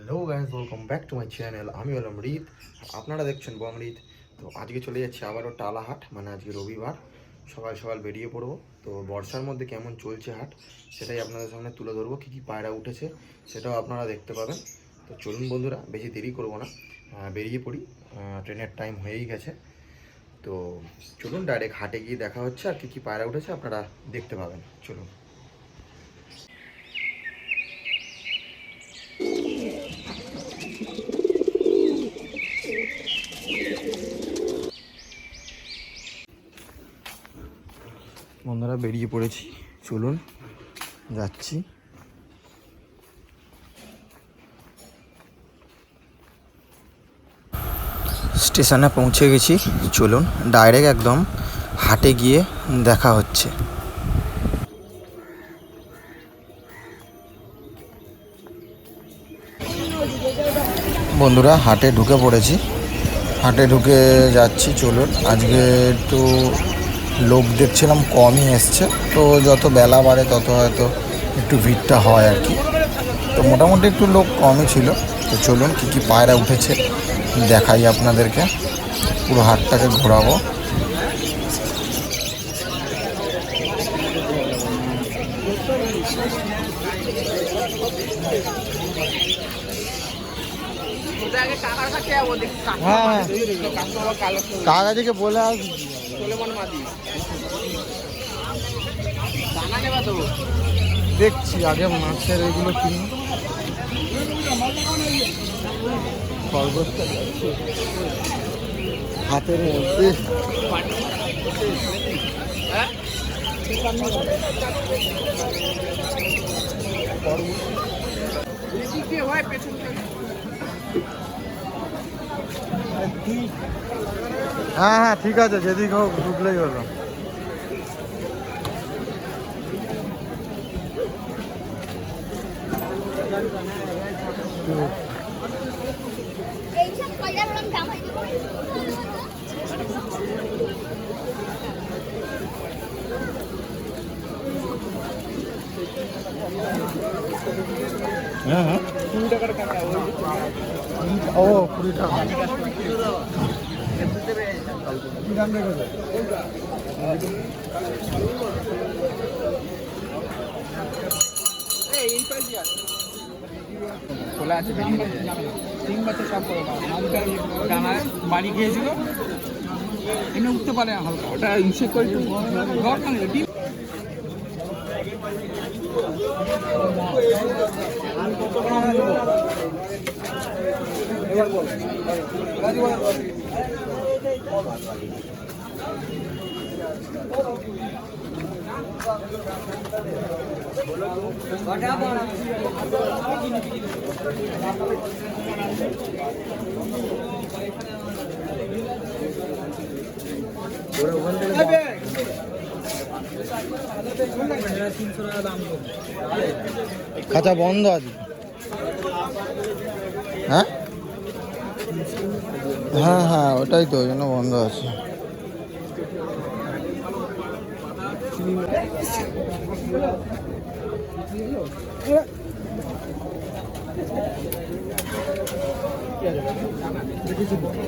Hello guys, welcome back to my channel. আমি হলাম রিত, আপনারা দেখছেন বংরিত। তো আজকে চলে যাচ্ছি আবারও টালাহাট, মানে আজকে রবিবার। সকাল সকাল বেরিয়ে পড়বো। তো বর্ষার মধ্যে কেমন চলছে হাট সেটাই আপনাদের সামনে তুলে ধরবো। কী কী পায়রা উঠেছে সেটাও আপনারা দেখতে পাবেন। তো চলুন বন্ধুরা, বেশি দেরি করবো না, বেরিয়ে পড়ি। ট্রেনের টাইম হয়েই গেছে। তো চলুন ডাইরেক্ট হাটে গিয়ে দেখা হচ্ছে, আর কী কী পায়রা উঠেছে আপনারা দেখতে পাবেন। চলুন। বন্ধুরা বেরিয়ে পড়েছি, চলুন যাচ্ছি। স্টেশনে পৌঁছে গেছি, চলুন ডাইরেক্ট একদম হাটে গিয়ে দেখা হচ্ছে। বন্ধুরা হাটে ঢুকে পড়েছি, হাটে ঢুকে যাচ্ছি। চলুন, আজকে একটু লোক দেখছিলাম কমই এসছে, তো যত বেলা বাড়ে তত হয়তো একটু ভিড়টা হয় আর কি। তো মোটামুটি একটু লোক কমই ছিল। তো চলুন কী কী পায়রা উঠেছে দেখাই আপনাদেরকে, পুরো হাটটাকে ঘোরাবো। হ্যাঁ, কাকাজিকে বলে আস। দেখছি আগে মাছের এগুলো কিনি। খরগোশটা যাচ্ছে হাতের মধ্যে। হ্যাঁ হ্যাঁ, ঠিক আছে, যেদিকে হোক ঢুকলেই হলো। হ্যাঁ হ্যাঁ, 20 টাকার কাটা। ও 20 টাকা। খোলা আছে, 3 বছর সব করে ডানায় বাড়ি খেয়েছিল, এনে উঠতে পারে হালকা, ওটা ইনসেক্ট করে একটু দরকার নেই। খাঁচা বন্ধ আছে। হ্যাঁ হ্যাঁ হ্যাঁ, ওটাই তো, ওই জন্য বন্ধ আছে।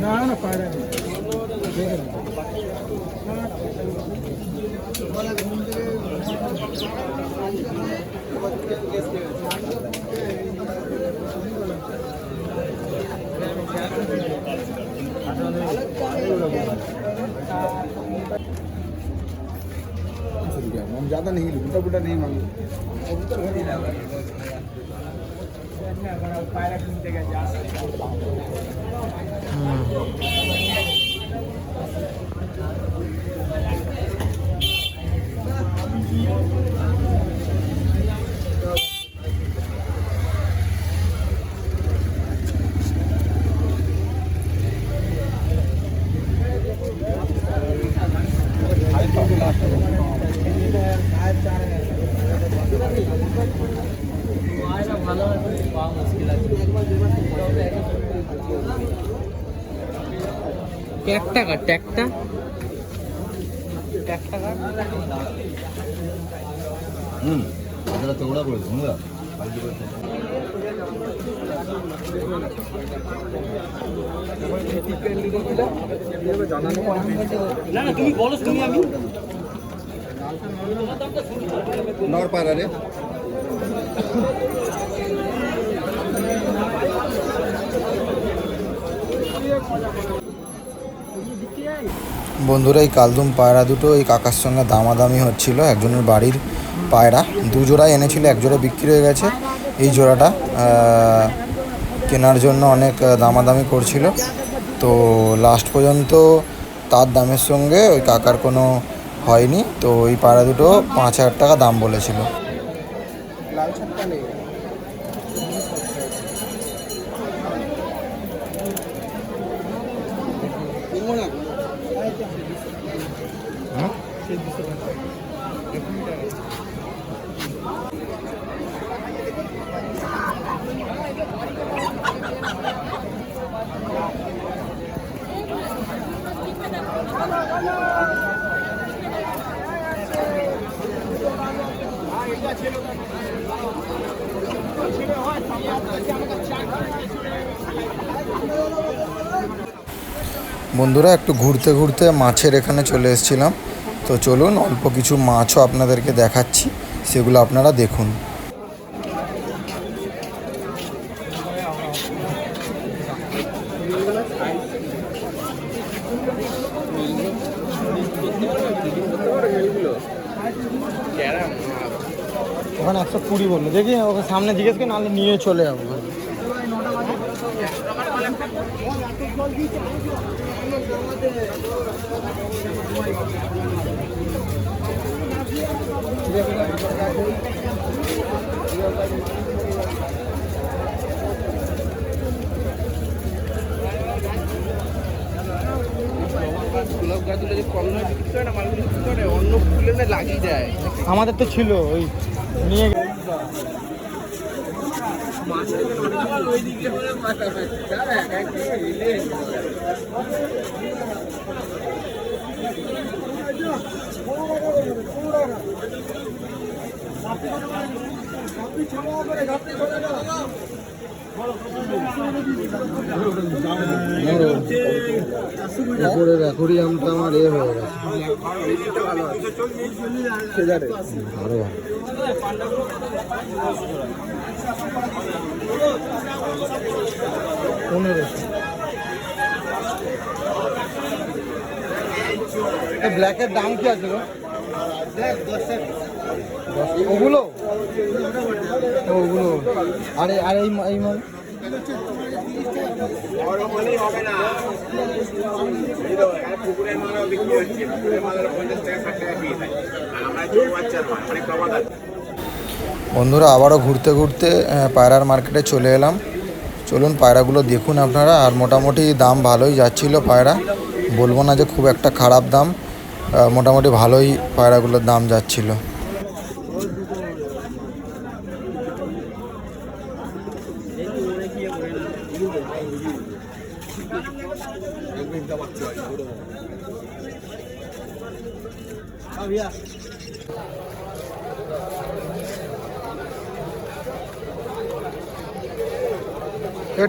না না, পায়রা ज़्यादा नहीं, उल्टा पुल्टा नहीं मांगो। ট্যাগটা ট্যাগটা ট্যাগটা আপনারা চৌড়া করেছেন। না না তুমি বলো, তুমি আমি নড়পাড়া রে বন্ধুরা এই কালদুম পায়রা দুটো এই কাকার সঙ্গে দামাদামি হচ্ছিল। একজনের বাড়ির পায়রা, দু জোড়াই এনেছিল, এক জোড়া বিক্রি হয়ে গেছে। এই জোড়াটা কেনার জন্য অনেক দামাদামি করছিল। তো লাস্ট পর্যন্ত তার দামের সঙ্গে ওই কাকার কোনো হয়নি। তো এই পায়রা দুটো 5,000 টাকা দাম বলেছিল। লাল ছাপটা নেই। বন্ধুরা একটু ঘুরতে ঘুরতে মাছের এখানে চলে এসেছিলাম। তো চলুন অল্প কিছু মাছও আপনাদেরকে দেখাচ্ছি, সেগুলো আপনারা দেখুন। ওখানে 120 বললো, দেখি ওকে সামনে জিজ্ঞেস করে, নাহলে নিয়ে চলে যাবো। গোলাপ গাছগুলো যে কম নয় বিক্রি করে না, মালগুলো বিক্রি করে অন্য ফুলে না লাগিয়ে দেয়। আমাদের তো ছিল ওই নিয়ে উপরের অ্যাকোরিয়ামটা আমার হয়ে গেছে, আরো ভালো। ব্ল্যাকের দাম কি আছে গো? ওগুলো ওগুলো আরে আরে এই মাল বন্ধুরা আবারও ঘুরতে ঘুরতে পায়রার মার্কেটে চলে এলাম। চলুন পায়রাগুলো দেখুন আপনারা। আর মোটামুটি দাম ভালোই যাচ্ছিল পায়রা, বলবো না যে খুব একটা খারাপ দাম, মোটামুটি ভালোই পায়রাগুলোর দাম যাচ্ছিল।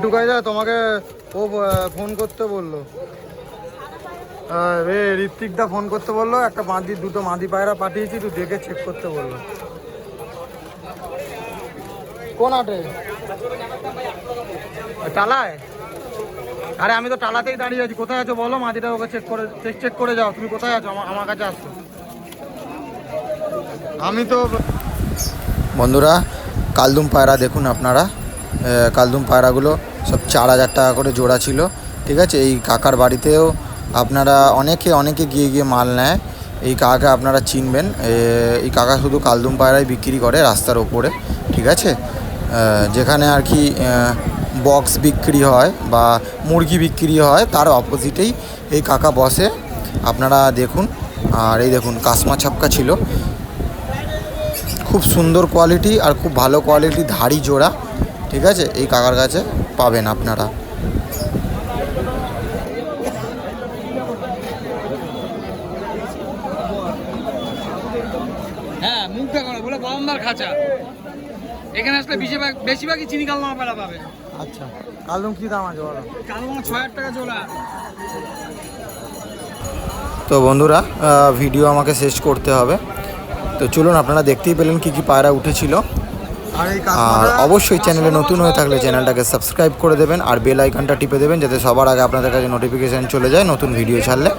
টুকাই দা তোমাকে ও ফোন করতে বললো, ঋত্বিকদা ফোন করতে বললো, একটা দুটো মাদি পায়রা পাঠিয়েছি, তুই দেখে চেক করতে বললো। কোন হাটে? টালায়? আরে আমি তো টালাতেই দাঁড়িয়ে আছি। কোথায় আছো বলো, মাদিটা ওকে চেক করে যাও। তুমি কোথায় আছো? আমার কাছে আসছো। আমি তো বন্ধুরা কালদুম পায়রা দেখুন আপনারা, কালদুম পায়রাগুলো সব 4,000 টাকা করে জোড়া ছিল। ঠিক আছে, এই কাকার বাড়িতেও আপনারা অনেকে গিয়ে গিয়ে মাল নেয়। এই কাকাকে আপনারা চিনবেন। এই কাকা শুধু কালদুম পায়রাই বিক্রি করে রাস্তার ওপরে। ঠিক আছে, যেখানে আর কি বক্স বিক্রি হয় বা মুরগি বিক্রি হয়, তার অপোজিটেই এই কাকা বসে, আপনারা দেখুন। আর এই দেখুন কাসমা ছাপকা ছিল, খুব সুন্দর কোয়ালিটি আর খুব ভালো কোয়ালিটি ধাড়ি জোড়া। ঠিক আছে, এই কাকার কাছে পাবেন আপনারা। হ্যাঁ মুখটা করো বলে বারংবার খাঁচা। এখানে আসলে বেশিরভাগই চিনি কালদমা পায়রা পাবে। আচ্ছা, কালদম কি দাম আছে বলো? কালদমা 6,000 টাকা জোড়া। তো বন্ধুরা ভিডিও আমাকে শেষ করতে হবে, তো চলুন আপনারা দেখতেই পেলেন কি কি পায়রা উঠেছিল। আর এই আর অবশ্যই চ্যানেলে নতুন হয়ে থাকলে চ্যানেলটাকে সাবস্ক্রাইব করে দেবেন আর বেল আইকনটা টিপে দেবেন যাতে সবার আগে আপনাদের কাছে নোটিফিকেশান চলে যায় নতুন ভিডিও ছাড়লে।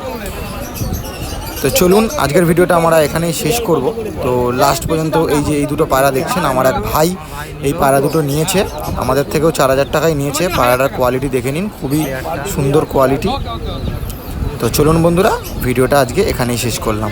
তো চলুন আজকের ভিডিওটা আমরা এখানেই শেষ করব। তো লাস্ট পর্যন্ত এই যে এই দুটো পায়রা দেখছেন, আমার এক ভাই এই পায়রা দুটো নিয়েছে, আমাদের থেকেও 4,000 টাকায় নিয়েছে। পায়রাটার কোয়ালিটি দেখে নিন, খুবই সুন্দর কোয়ালিটি। তো চলুন বন্ধুরা ভিডিওটা আজকে এখানেই শেষ করলাম।